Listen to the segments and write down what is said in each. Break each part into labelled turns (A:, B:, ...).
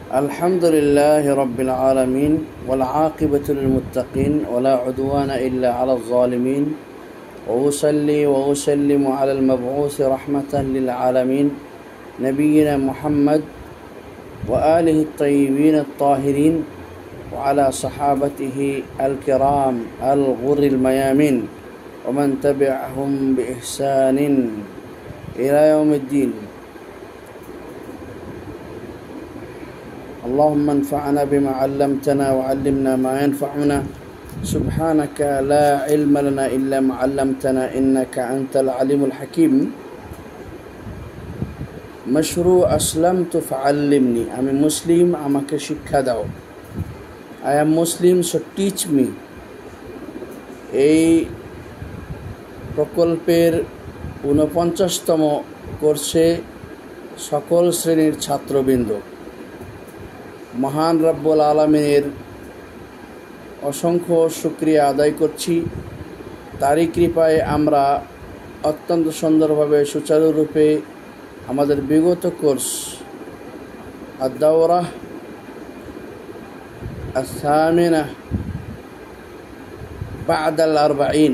A: الحمد لله رب العالمين والعاقبة للمتقين ولا عدوان إلا على الظالمين وأصلي وأسلم على المبعوث رحمة للعالمين نبينا محمد وآله الطيبين الطاهرين وعلى صحابته الكرام الغر الميامين ومن تبعهم بإحسان إلى يوم الدين. اللهم انفعنا بما علمتنا وعلمنا ما ينفعنا سبحانك لا علم لنا إلا ما علمتنا إنك أنت العليم الحكيم. مشروع أسلمت فعلمني. আমি মুসলিম, আমাকে শিক্ষা দাও। I am Muslim, so teach me. এই প্রকল্পের 49তম কোর্সে সকল শ্রেণীর ছাত্রবৃন্দ মহান রব্বুল আলামিনের অসংখ্য শুকরিয়া আদায় করছি। তারই কৃপায় আমরা অত্যন্ত সুন্দরভাবে সুচারুরূপে আমাদের বিগত কোর্স আদ-দাওরা আস-সামিনা বা'দা আল-40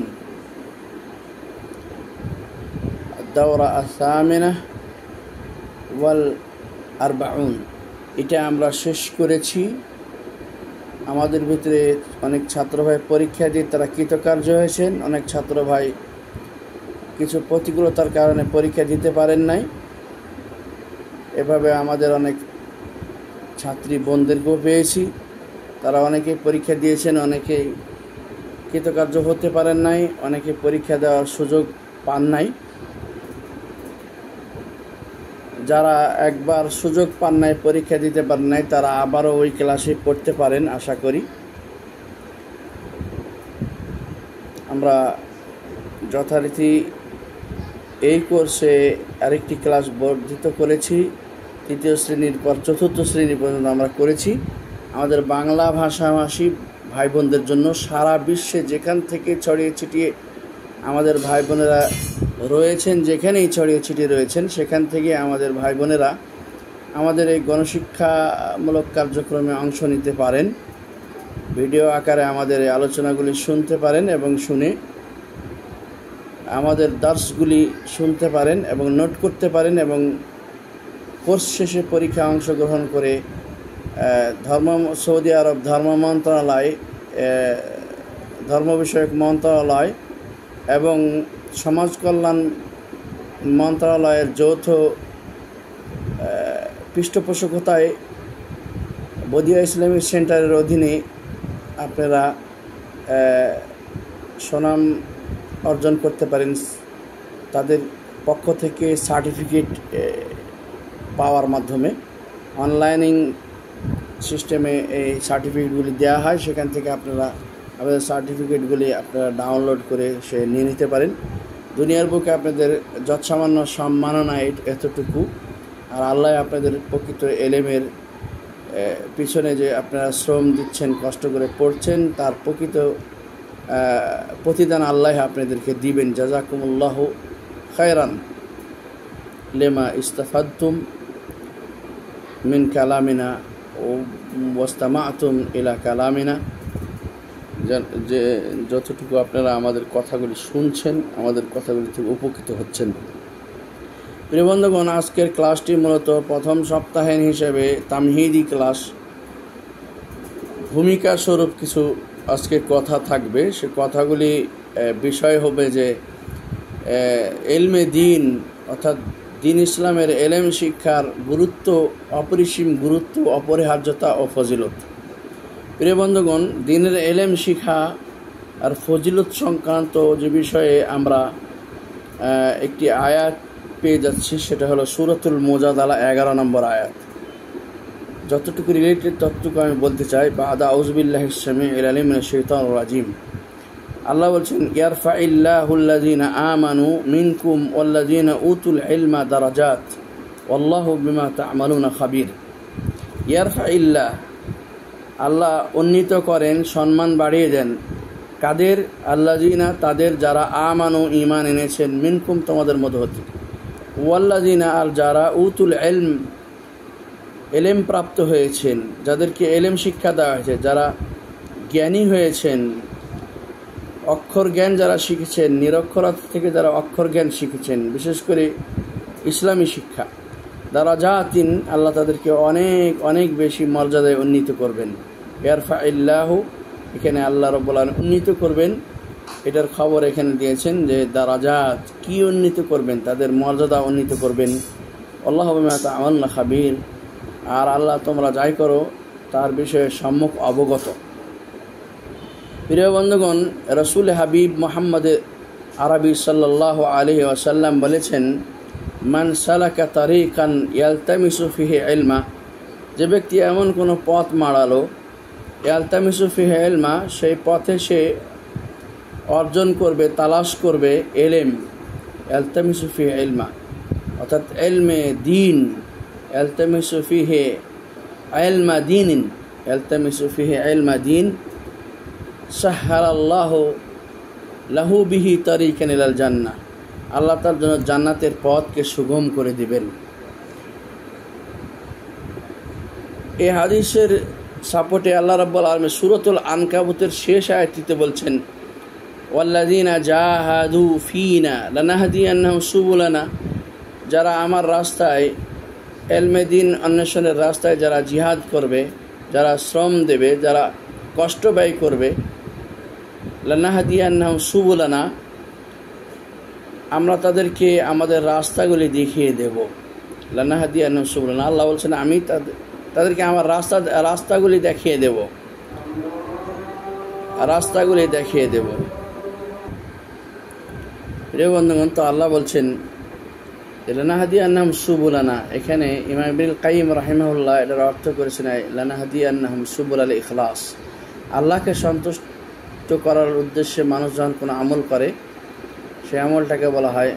A: আদ-দাওরা আস-সামিনা ওয়াল 40 এটা আমরা শেষ করেছি। আমাদের ভিতরে অনেক ছাত্র ভাই পরীক্ষা দিয়ে তারা কৃতকার্য হয়েছেন, অনেক ছাত্র ভাই কিছু প্রতিকূলতার কারণে পরীক্ষা দিতে পারেন নাই। এভাবে আমাদের অনেক ছাত্রী বোনদেরকেও পেয়েছি, তারা অনেকেই পরীক্ষা দিয়েছেন, অনেকেই কৃতকার্য হতে পারেন নাই, অনেকে পরীক্ষা দেওয়ার সুযোগ পান নাই। যারা একবার সুযোগ পান নাই, পরীক্ষা দিতে পারেন নাই, তারা আবারও ওই ক্লাসে পড়তে পারেন আশা করি। আমরা যথারীতি এই কোর্সে আরেকটি ক্লাস বর্ধিত করেছি। 3য় শ্রেণীর পর 4র্থ শ্রেণী পর্যন্ত আমরা করেছি। আমাদের বাংলা ভাষাভাষী ভাই বোনদের জন্য সারা বিশ্বে যেখান থেকে ছড়িয়ে ছিটিয়ে আমাদের ভাই বোনেরা রয়েছেন, যেখানেই ছড়িয়ে ছিটিয়ে রয়েছেন, সেখান থেকে আমাদের ভাই বোনেরা আমাদের এই গণশিক্ষামূলক কার্যক্রমে অংশ নিতে পারেন। ভিডিও আকারে আমাদের এই আলোচনাগুলি শুনতে পারেন এবং শুনে আমাদের দার্সগুলি শুনতে পারেন এবং নোট করতে পারেন এবং কোর্স শেষে পরীক্ষায় অংশগ্রহণ করে সৌদি আরব ধর্ম মন্ত্রণালয়, ধর্ম বিষয়ক মন্ত্রণালয় এবং সমাজ কল্যাণ মন্ত্রণালয়ের যৌথ পৃষ্ঠপোষকতায় বদিয়া ইসলামিক সেন্টারের অধীনে আপনারা সুনাম অর্জন করতে পারেন। তাদের পক্ষ থেকে সার্টিফিকেট পাওয়ার মাধ্যমে অনলাইনিং সিস্টেমে এই সার্টিফিকেটগুলি দেওয়া হয়, সেখান থেকে আপনারা আপনাদের সার্টিফিকেটগুলি আপনারা ডাউনলোড করে সে নিয়ে নিতে পারেন। দুনিয়ার বুকে আপনাদের যৎসামান্য সম্মাননা এতটুকু, আর আল্লাহ আপনাদের প্রকৃত এলেমের পিছনে যে আপনারা শ্রম দিচ্ছেন, কষ্ট করে পড়ছেন, তার প্রকৃত প্রতিদান আল্লাহ আপনাদেরকে দিবেন। জাযাকুমুল্লাহু খায়রান লিমা ইস্তাফাদতুম মিন কালামিনা ওয়াস্তামা'তুম ইলা কালামিনা। যে যতটুকু আপনারা আমাদের কথাগুলি শুনছেন, আমাদের কথাগুলি থেকে উপকৃত হচ্ছেন। প্রিয় বন্ধুগণ, আজকের ক্লাসটি মূলত প্রথম সপ্তাহের হিসেবে তামহিদি ক্লাস, ভূমিকা স্বরূপ কিছু আজকের কথা থাকবে। সে কথাগুলি বিষয় হবে যে এলমে দিন অর্থাৎ দিন ইসলামের এলেম শিক্ষার গুরুত্ব, অপরিসীম গুরুত্ব, অপরিহার্যতা ও ফজিলত। প্রিয় বন্ধুগণ, দিনের এলেম শিক্ষা আর ফজিলত সংক্রান্ত যে বিষয়ে আমরা একটি আয়াত পেয়ে যাচ্ছি, সেটা হলো সূরাতুল মুজাদালা 11 নম্বর আয়াত। যতটুকু রিলেটেড ততটুকু আমি বলতে চাই। বা'দা আউযু বিল্লাহিস সামিউল আলিম মিনাশ শাইতানির রাজিম। আল্লাহ বলছেন, ইয়ারফাইল্লাহুল্লাযীনা আমানু মিনকুম ওয়াল্লাযীনা উতুল ইলমা দারাজাত ওয়াল্লাহু বিমা তা'মালুনা খাবীর। ইয়ারফাইল্লাহ, আল্লাহ উন্নীত করেন, সম্মান বাড়িয়ে দেন। কাদের? আল্লাযীনা, তাদের যারা আমানু, ঈমান এনেছেন, মিনকুম, তোমাদের মধ্য হতে, ওয়াল্লাযীনা, আর যারা উতুল ইলম, এলেম প্রাপ্ত হয়েছেন, যাদেরকে এলেম শিক্ষা দেওয়া হয়েছে, যারা জ্ঞানী হয়েছেন, অক্ষর জ্ঞান যারা শিখেছেন, নিরক্ষরতা থেকে যারা অক্ষর জ্ঞান শিখেছেন, বিশেষ করে ইসলামী শিক্ষা, দারাজাতিন, আল্লাহ তাদেরকে অনেক অনেক বেশি মর্যাদায় উন্নীত করবেন। ইয়ারফাইল্লাহু, এখানে আল্লাহ রাব্বুল আলামিন উন্নীত করবেন, এটার খবর এখানে দিয়েছেন যে দারাজাত কি উন্নীত করবেন, তাদের মর্যাদা উন্নীত করবেন। আল্লাহু বিমা তা'মালুনা খাবীর, আর আল্লাহ তোমরা যাই করো তার বিষয়ে সম্মুখ অবগত। প্রিয় বন্ধুগণ, রাসূল হাবিব মুহাম্মদ আরবি সাল্লাল্লাহু আলাইহি ওয়াসাল্লাম বলেছেন, মান সালাকা তারিকান ইয়ালতামিসু ফিহি ইলমা, যে ব্যক্তি এমন কোনো পথ মাড়ালো, ইয়ালতামিসু ফিহি ইলমা, সেই পথে সে অর্জন করবে, তালাশ করবে এলেম। ইয়ালতামিসু ফিহি ইলমা অর্থাৎ ইলমে দ্বীন, ইয়ালতামিসু ফিহি ইলমা দ্বীনিন, ইয়ালতামিসু ফিহি ইলমা দ্বীন সাহহালাল্লাহু লাহু বিহি তারিকান ইলাল জান্নাহ, আল্লাহ তার জন্য জান্নাতের পথকে সুগম করে দিবেন। এই হাদিসের সাপোর্টে আল্লাহ রাব্বুল আলামিন সূরাতুল আনকাবুতের শেষ আয়াতটিতে বলছেন, ওয়াল্লাযীনা জাহাদু ফীনা লানাহদিয়ান্নাহুম সুবুলানা, যারা আমার রাস্তায় ইলমে দ্বীন অন্বেষণের রাস্তায় যারা জিহাদ করবে, যারা শ্রম দেবে, যারা কষ্ট ব্যয় করবে, লানাহদিয়ান্নাহুম সুবুলানা, আমরা তাদেরকে আমাদের রাস্তাগুলি দেখিয়ে দেব। লানাহদিয়ান্নাহুম সুবুলানা, আল্লাহ বলছেন আমি তাদেরকে আমার রাস্তাগুলি দেখিয়ে দেব, রাস্তাগুলি দেখিয়ে দেব। প্রিয় বন্ধুগণ, তো আল্লাহ বলছেন লানাহদিয়ান্নাহুম সুবুলানা, এখানে ইমাম ইবনুল কাইয়িম রাহিমাহুল্লাহ এটার অর্থ করেছেন লানাহদিয়ান্নাহুম সুবুলাল ইখলাস, আল্লাহকে সন্তুষ্ট করার উদ্দেশ্যে মানুষ যখন কোনো আমল করে সেই আমলটাকে বলা হয়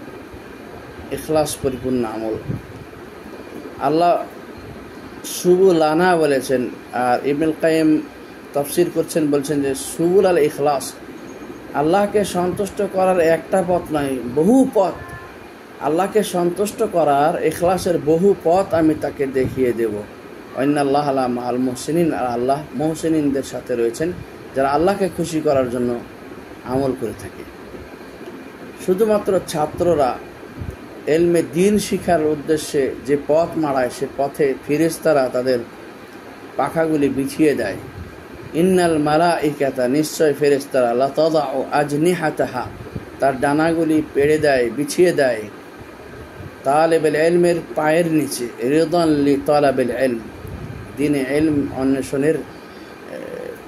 A: ইখলাস পরিপূর্ণ আমল। আল্লাহ সুবুলানা বলেছেন, আর ইবনুল কাইয়িম তাফসীর করছেন, বলছেন যে সুবুল আল ইখলাস, আল্লাহকে সন্তুষ্ট করার একটা পথ নয়, বহু পথ। আল্লাহকে সন্তুষ্ট করার ইখলাসের বহু পথ আমি তাকে দেখিয়ে দেব। ওয়াইন্নাল্লাহ আলা মাআল মুহসিনিন, আর আল্লাহ মুহসিনিনদের সাথে রয়েছেন যারা আল্লাহকে খুশি করার জন্য আমল করে থাকে। শুধুমাত্র ছাত্ররা ইলমে দ্বীন শিখার উদ্দেশ্যে যে পথ মাড়ায়, সে পথে ফেরেশতারা তাদের পাখাগুলি বিছিয়ে দেয়। ইন্নাল মালাইকাতা, নিশ্চয় ফেরেশতারা, লাতাদাউ আজনিহাতাহা, তার ডানাগুলি পেড়ে দেয়, বিছিয়ে দেয়, তালেবুল ইলমের পায়ের নিচে, রিদান লি তালাবিল ইলম, দ্বীনে ইলম অন্বেষণের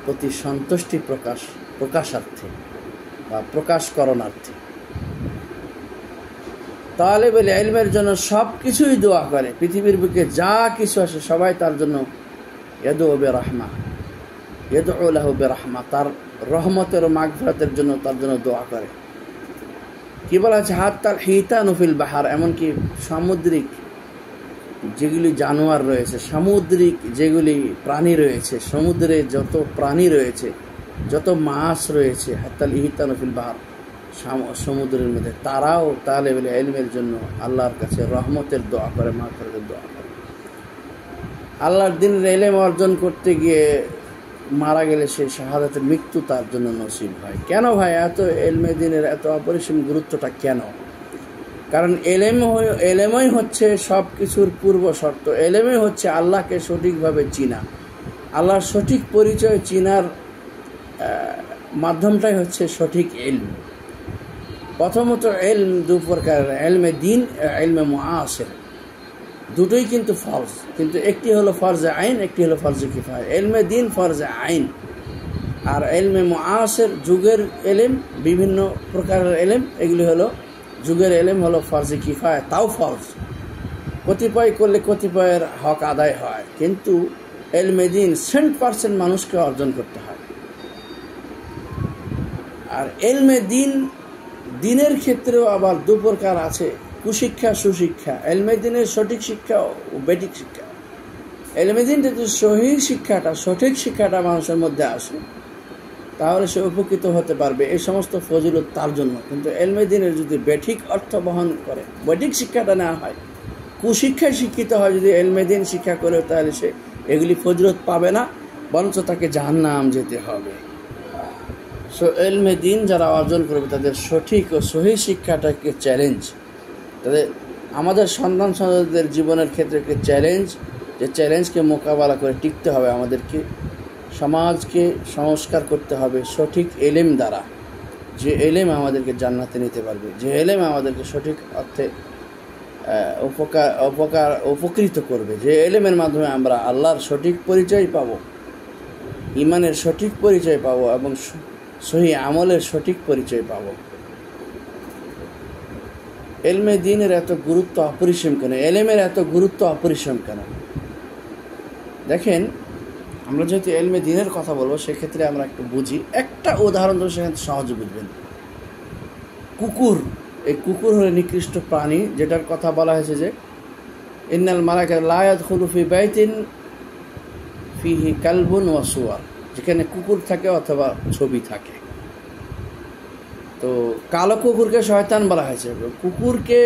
A: প্রতি সন্তুষ্টি প্রকাশার্থে বা প্রকাশকরণার্থে। তালেবুল ইলমের জন্য সব কিছুই দোয়া করে, পৃথিবীর বুকে যা কিছু আসে সবাই তার জন্য ইয়াদউ বিরহমা, ইয়াদউ লাহু বিরহমা, তার রহমতের ও মাগফিরাতের জন্য তার জন্য দোয়া করে। কি বলা আছে, হাত্তাল হিতানু ফিল বাহার, এমনকি সামুদ্রিক যেগুলি জানোয়ার রয়েছে, সামুদ্রিক যেগুলি প্রাণী রয়েছে, সমুদ্রে যত প্রাণী রয়েছে, যত মাছ রয়েছে, হাত্তাল হিতানু ফিল বাহার, সমুদ্রের মধ্যে, তারাও তালেবুল ইলমের জন্য আল্লাহর কাছে রহমতের দোয়া করে, মাগফিরাতের দোয়া করে। আল্লাহর দ্বীনের ইলম অর্জন করতে গিয়ে মারা গেলে সেই শাহাদাতের মৃত্যু তার জন্য নসিব হয়। কেন ভাই এত ইলমে দ্বীনের এত অপরিসীম গুরুত্বটা কেন? কারণ এলেমই হচ্ছে সব কিছুর পূর্ব শর্ত। এলেমই হচ্ছে আল্লাহকে সঠিকভাবে চিনা, আল্লাহর সঠিক পরিচয় চিনার মাধ্যমটাই হচ্ছে সঠিক ইলম। প্রথমত ইলম দু প্রকার, ইলমে দ্বীন, ইলমে মুআসির, দুটোই কিন্তু ফরজ, কিন্তু একটি হলো ফরজে আইন, একটি হলো ফরজে কিফায়া। ইলমে দ্বীন ফরজে আইন, আর ইলমে মুআসির যুগের ইলম, বিভিন্ন প্রকারের ইলম, এগুলি হলো যুগের ইলম, হলো ফরজে কিফায়া, তাও ফরজ, কতিপয় করলে কতিপয়ের হক আদায় হয়, কিন্তু ইলমে দ্বীন 100% মানুষকে অর্জন করতে হয়। আর ইলমে দ্বীনের ক্ষেত্রেও আবার দু প্রকার আছে, কুশিক্ষা, সুশিক্ষা। ইলমে দ্বীনের সঠিক শিক্ষা ও বেঠিক শিক্ষা। ইলমে দ্বীন যদি সহি শিক্ষাটা, সঠিক শিক্ষাটা মানুষের মধ্যে আসে, তাহলে সে উপকৃত হতে পারবে, এই সমস্ত ফজিলত তার জন্য। কিন্তু ইলমে দ্বীনের যদি বেঠিক অর্থ বহন করে, বেঠিক শিক্ষাটা নেওয়া হয়, কুশিক্ষায় শিক্ষিত হয়, যদি এলমে দিন শিক্ষা করে, তাহলে সে এগুলি ফজিলত পাবে না, বরঞ্চ তাকে জাহান্নাম যেতে হবে। সো এলমে দিন যারা অর্জন করবে তাদের সঠিক ও সহি শিক্ষাটাকে চ্যালেঞ্জ, তাদের আমাদের সন্তানদের জীবনের ক্ষেত্রে একটি চ্যালেঞ্জ, যে চ্যালেঞ্জকে মোকাবেলা করে টিকতে হবে। আমাদেরকে সমাজকে সংস্কার করতে হবে সঠিক এলেম দ্বারা, যে এলেম আমাদেরকে জান্নাতে নিতে পারবে, যে এলেম আমাদেরকে সঠিক অর্থে উপকৃত করবে, যে এলেমের মাধ্যমে আমরা আল্লাহর সঠিক পরিচয় পাব, ইমানের সঠিক পরিচয় পাব এবং সহি আমলের সঠিক পরিচয় পাব। এলমে দ্বীনের এত গুরুত্ব অপরিসীম কেন? এলেমের এত গুরুত্ব অপরিসীম কেন? দেখেন, আমরা যেহেতু এলমে দ্বীনের কথা বলবো, সেক্ষেত্রে আমরা একটু বুঝি। একটা উদাহরণ তো সেখানে সহজে বুঝবেন। কুকুর, এই কুকুর হলো নিকৃষ্ট প্রাণী, যেটার কথা বলা হয়েছে যে ইন্নাল মালাইকাতা লা ইয়াদখুলু ফি বাইতিন ফিহি কালবুন ওয়া সুওয়ার, যেখানে কুকুর থাকে অথবা ছবি থাকে। তো কালো কুকুরকে শয়তান বলা হয়েছে। কুকুরকে,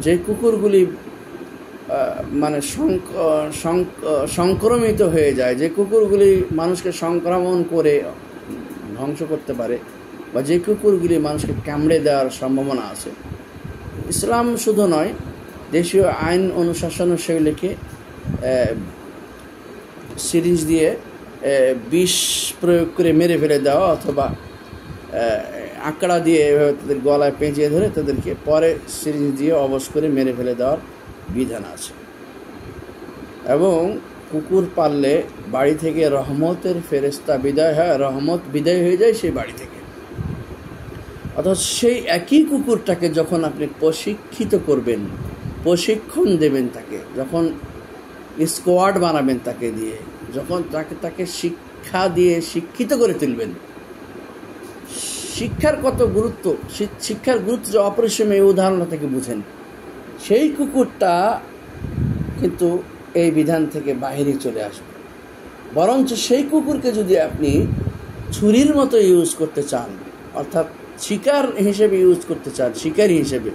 A: যে কুকুরগুলি মানে সংক্রমিত হয়ে যায়, যে কুকুরগুলি মানুষকে সংক্রমণ করে ধ্বংস করতে পারে, বা যে কুকুরগুলি মানুষকে কামড়ে দেওয়ার সম্ভাবনা আছে, ইসলাম শুধু নয়, দেশীয় আইন অনুশাসনও সেগুলিকে সিরিঞ্জ দিয়ে বিষ প্রয়োগ করে মেরে ফেলে দেওয়া, অথবা আঁকড়া দিয়ে এভাবে তাদের গলায় পেঁচিয়ে ধরে তাদেরকে পরে সিরিঞ্জ দিয়ে অবশ করে মেরে ফেলে দেওয়ার বিধান আছে। এবং কুকুর পাললে বাড়ি থেকে রহমতের ফেরেশতা বিদায় হয়, রহমত বিদায় হয়ে যায় সেই বাড়ি থেকে। অর্থাৎ সেই একই কুকুরটাকে যখন আপনি প্রশিক্ষিত করবেন, প্রশিক্ষণ দেবেন, তাকে যখন স্কোয়াড বানাবেন, তাকে দিয়ে যখন তাকে শিক্ষা দিয়ে শিক্ষিত করে তুলবেন, শিক্ষার কত গুরুত্ব, শিক্ষার গুরুত্ব যে অপরিসীম, এই উদাহরণটা থেকে বুঝেন। সেই কুকুরটা কিন্তু এই বিধান থেকে বাইরে চলে আসবে। বরঞ্চ সেই কুকুরকে যদি আপনি ছুরির মতো ইউজ করতে চান, অর্থাৎ শিকার হিসেবে ইউজ করতে চান, শিকারী হিসেবে,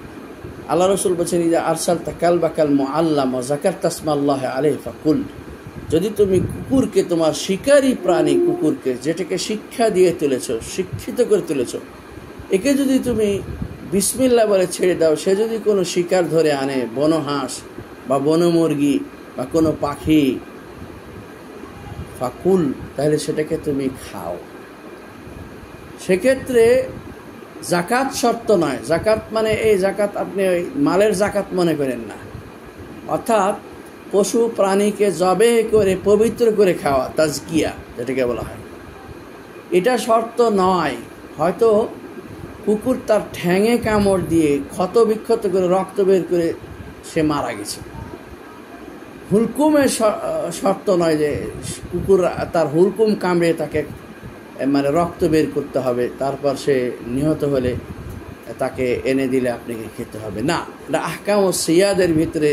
A: আল্লাহ রসুল বলছেন ইযা আরসালতা কালবাকাল মুআল্লাম ওয়া যাকারতা ইসমাল্লাহি আলাইহি ফাকুল, যদি তুমি কুকুরকে, তোমার শিকারী প্রাণী কুকুরকে, যেটাকে শিক্ষা দিয়ে তুলেছ, শিক্ষিত করে তুলেছ, একে যদি তুমি বিসমিল্লাহ বলে ছেড়ে দাও, সে যদি কোনো শিকার ধরে আনে, বনহাঁস বা বনমুরগি বা কোনো পাখি, ফাকুল, তাহলে সেটাকে তুমি খাও। সেক্ষেত্রে জাকাত শর্ত নয়। জাকাত মানে এই জাকাত আপনি ওই মালের জাকাত মনে করেন না, অর্থাৎ পশু প্রাণীকে জবে করে পবিত্র করে খাওয়া, তাজকিয়া যেটাকে বলা হয়, এটা শর্ত নয়। হয়তো কুকুর তার ঠ্যাঙে কামড় দিয়ে ক্ষত বিক্ষত করে রক্ত বের করে সে মারা গেছে, হুলকুমের শর্ত নয় যে কুকুর তার হুলকুম কামড়ে তাকে মানে রক্ত বের করতে হবে, তারপর সে নিহত হলে তাকে এনে দিলে আপনাকে খেতে হবে না। এটা আহকাম ও সিয়াদের ভিতরে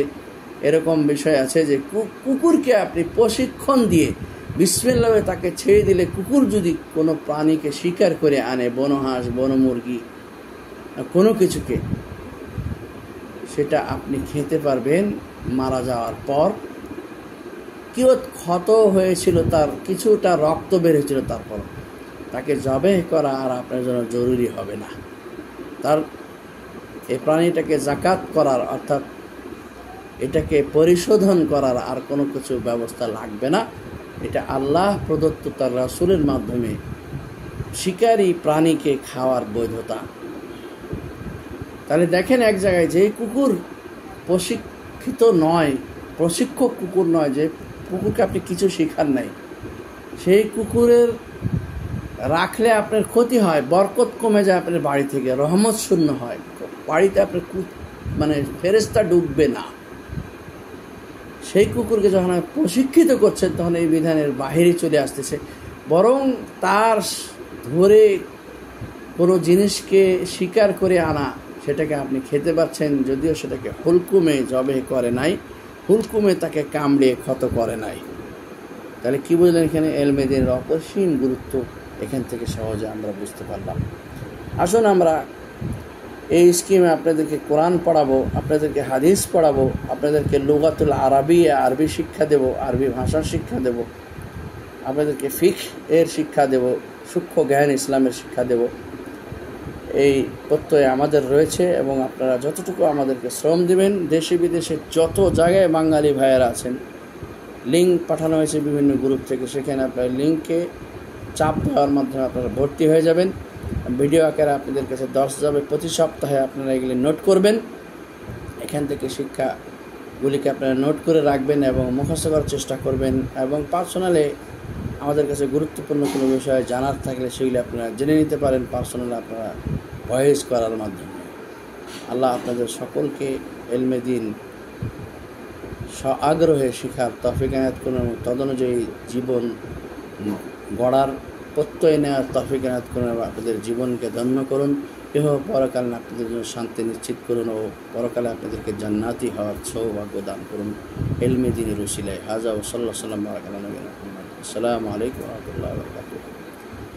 A: এরকম বিষয় আছে যে কুকুরকে আপনি প্রশিক্ষণ দিয়ে বিসমিল্লাহ তাকে ছেড়ে দিলে, কুকুর যদি কোনো প্রাণীকে শিকার করে আনে, বনহাঁস, বনমুরগি, কোনো কিছুকে, সেটা আপনি খেতে পারবেন মারা যাওয়ার পর। কেউ ক্ষত হয়েছিল, তার কিছুটা রক্ত বেরিয়েছিল, তারপর তাকে জবেহ করা আর আপনার জন্য জরুরি হবে না। তার এই প্রাণীটাকে জাকাত করার, অর্থাৎ এটাকে পরিশোধন করার আর কোনো কিছু ব্যবস্থা লাগবে না। এটা আল্লাহ প্রদত্ত তার রাসূলের মাধ্যমে শিকারী প্রাণীকে খাওয়ার বৈধতা। তাহলে দেখেন, এক জায়গায় যেই কুকুর প্রশিক্ষিত নয়, প্রশিক্ষক কুকুর নয়, যে কুকুরকে আপনি কিছু শেখান নাই, সেই কুকুরের রাখলে আপনার ক্ষতি হয়, বরকত কমে যায় আপনার বাড়ি থেকে, রহমত শূন্য হয়, বাড়িতে আপনার মানে ফেরেশতা ঢুকবে না। সেই কুকুরকে যখন আপনি প্রশিক্ষিত করছেন, তখন এই বিধানের বাহিরে চলে আসতেছে। বরং তার ধরে কোনো জিনিসকে শিকার করে আনা, সেটাকে আপনি খেতে পাচ্ছেন, যদিও সেটাকে হুলকুমে জবে করে নাই, হুলকুমে তাকে কামড়ে ক্ষত করে নাই। তাহলে কি বুঝলেন এখানে? এলমে দ্বীনের অপরিসীম গুরুত্ব এখান থেকে সহজে আমরা বুঝতে পারলাম। আসুন আমরা এই স্কিমে আপনাদেরকে কোরআন পড়াবো, আপনাদেরকে হাদিস পড়াবো, আপনাদেরকে লুগাতুল আরবিয়া আরবি শিক্ষা দেব, আরবি ভাষার শিক্ষা দেব, আপনাদেরকে ফিকহ এর শিক্ষা দেব, সূক্ষ্ম জ্ঞান ইসলামের শিক্ষা দেব। এই প্রত্যয় আমাদের রয়েছে এবং আপনারা যতটুকু আমাদেরকে শ্রম দেবেন, দেশে বিদেশে যত জায়গায় বাঙালি ভাইয়েরা আছেন, লিঙ্ক পাঠানো হয়েছে বিভিন্ন গ্রুপ থেকে, সেখানে আপনার লিঙ্কে চাপ দেওয়ার মাধ্যমে আপনারা ভর্তি হয়ে যাবেন। ভিডিও আকারে আপনাদের কাছে দর্শ যাবে, প্রতি সপ্তাহে আপনারা এগুলি নোট করবেন। এখান থেকে শিক্ষাগুলিকে আপনারা নোট করে রাখবেন এবং মুখস্থ করার চেষ্টা করবেন, এবং পার্সোনালি আমাদের কাছে গুরুত্বপূর্ণ কোনো বিষয় জানার থাকলে সেগুলি আপনারা জেনে নিতে পারেন পার্সোনালি আপনারা ভয়েস করার মাধ্যমে। আল্লাহ আপনাদের সকলকে ইলমে দ্বীন আগ্রহে শিখার তৌফিক এনায়েত করুন এবং তদনুযায়ী জীবন গড়ার প্রত্যয় নেওয়ার তৌফিক এনায়েত করুন এবং আপনাদের জীবনকে ধন্য করুন। ইহ পরকালে আপনাদের জন্য শান্তি নিশ্চিত করুন ও পরকালে আপনাদেরকে জান্নাতি হওয়ার সৌভাগ্য দান করুন ইলমে দ্বীনের উসিলায়। হাজা ও সাল্লাল্লাহু আলাইহি ওয়াসাল্লাম বারাকাল্লাহু নবিয়্যিনা মুহাম্মদ। আসসালামু আলাইকুম ওয়া রাহমাতুল্লাহি ওয়া বারাকাতুহু।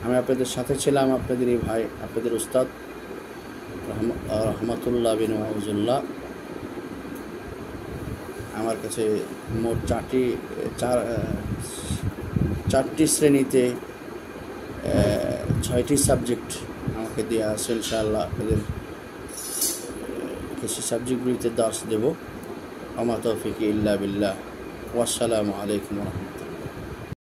A: আমি আপনাদের সাথে ছিলাম আপনাদের এই ভাই, আপনাদের উস্তাদ রহমতুল্লাহ বিন মাহফুজুল্লাহ। আমার কাছে মোট চারটি শ্রেণীতে 6টি সাবজেক্ট আমাকে দেওয়া আছে। ইনশাআল্লাহ আপনাদের কিছু সাবজেক্টগুলিতে দার্স দেব। আমা তৌফিক ইল্লা বিল্লাহ। ওয়াসসালামু আলাইকুম ওয়া রাহমাতুল্লাহ।